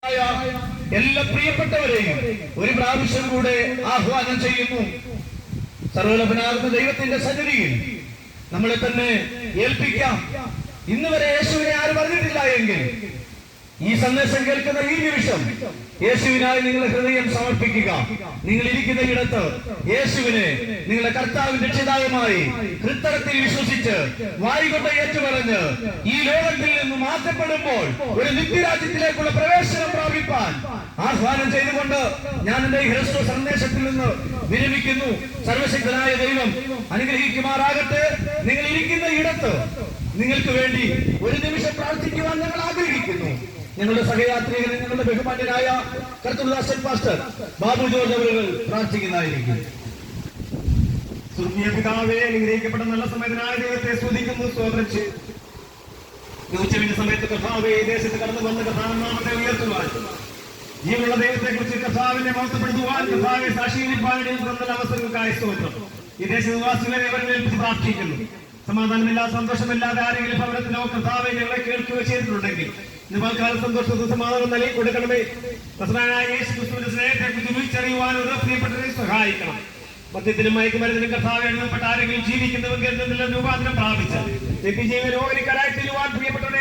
എല്ലാ പ്രിയപ്പെട്ടവരെയും ഒരു പ്രാവശ്യം കൂടെ ആഹ്വാനം ചെയ്യുന്നു. സർവ്വലഭനാകുന്ന ദൈവത്തിന്റെ സന്നിധിയിൽ നമ്മളെ തന്നെ ഏൽപ്പിക്കാം. ഇന്ന് വരെ യേശുവിനെ ആരും പറഞ്ഞിട്ടില്ല എങ്കിൽ ഈ സന്ദേശം കേൾക്കുന്ന ഈ നിമിഷം യേശുവിനായി നിങ്ങളുടെ ഹൃദയം സമർപ്പിക്കുക. നിങ്ങൾ ഇരിക്കുന്ന ഇടത്ത് യേശുവിനെ നിങ്ങളുടെ കർത്താവിന്റെ രക്ഷിതാവുമായി ഹൃദയത്തിൽ വിശ്വസിച്ച് വായ്കൊണ്ട് ഏറ്റുപറഞ്ഞ് ഈ ലോകത്തിൽ നിന്ന് മാറ്റപ്പെടുമ്പോൾ ഒരു നിത്യരാജ്യത്തിലേക്കുള്ള പ്രവേശനം പ്രാപിപ്പാൻ ആഹ്വാനം ചെയ്തുകൊണ്ട് ഞാൻ എന്റെ ഈ ഹ്രസ്വ സന്ദേശത്തിൽ നിന്ന് വിരമിക്കുന്നു. സർവശക്തനായ ദൈവം അനുഗ്രഹിക്കുമാറാകട്ടെ. നിങ്ങൾ ഇരിക്കുന്ന ഇടത്ത് നിങ്ങൾക്ക് വേണ്ടി ഒരു നിമിഷം പ്രാർത്ഥിക്കുവാൻ ഞങ്ങൾ ആഗ്രഹിക്കുന്നു. ഞങ്ങളുടെ സഹയാത്രികൻ, ഞങ്ങളുടെ ബഹുമാന്യനായ കർത്തൃദാസൻ പാസ്റ്റർ ബാബു ജോർജ് അവരുകൾ പ്രാർത്ഥിക്കുന്നതായിരിക്കും. സ്വർഗീയ പിതാവേ, അനുഗ്രഹിക്കപ്പെട്ട നല്ല സമയത്തിനായ ദൈവത്തെ സ്തുതിക്കുന്നു, സ്തോത്രം ചെയ്യുന്നു. ഉച്ചവിന്റെ സമയത്ത് കർത്താവേ ദേശത്ത് കടന്നു വന്ന കർത്താവിനാമത്തെ ഉയർത്തുവാൻ, ജീവനുള്ള ദൈവത്തെ കുറിച്ച് കർത്താവിനെ മഹത്വപ്പെടുത്തുവാൻ, കർത്താവെ സാക്ഷീകരിപ്പാൻ നല്ല അവസരങ്ങൾക്കായി സ്തോത്രം. ഈ ദേശനിവാസികളെ അവരെ പ്രാർത്ഥിക്കുന്നു. സമാധാനമില്ലാതെ സന്തോഷമില്ലാതെ ആരെങ്കിലും ഭവനത്തിലോ കർത്താവെ ഞങ്ങളെ കേൾക്കുക ചെയ്തിട്ടുണ്ടെങ്കിൽ നിങ്ങൾക്കാല സന്തോഷവും സമാധാനം നൽകി കൊടുക്കണമേ. യേശു ക്രിസ്തുവിന്റെ സ്നേഹത്തെ കുറിച്ച് വിളിച്ചറിയുവാൻ ഒരു പ്രിയപ്പെട്ടവരെ സഹായിക്കണം. മദ്യത്തിനും മയക്കുമരുന്നിനും കർത്താവ് എഴുതപ്പെട്ട ആരെങ്കിലും ജീവിക്കുന്നവർക്ക് എന്തെങ്കിലും രൂപാന്തരം പ്രാപിച്ച് നിത്യജീവ രോഗിക്കരായി തീരുവാൻ പ്രിയപ്പെട്ടവരെ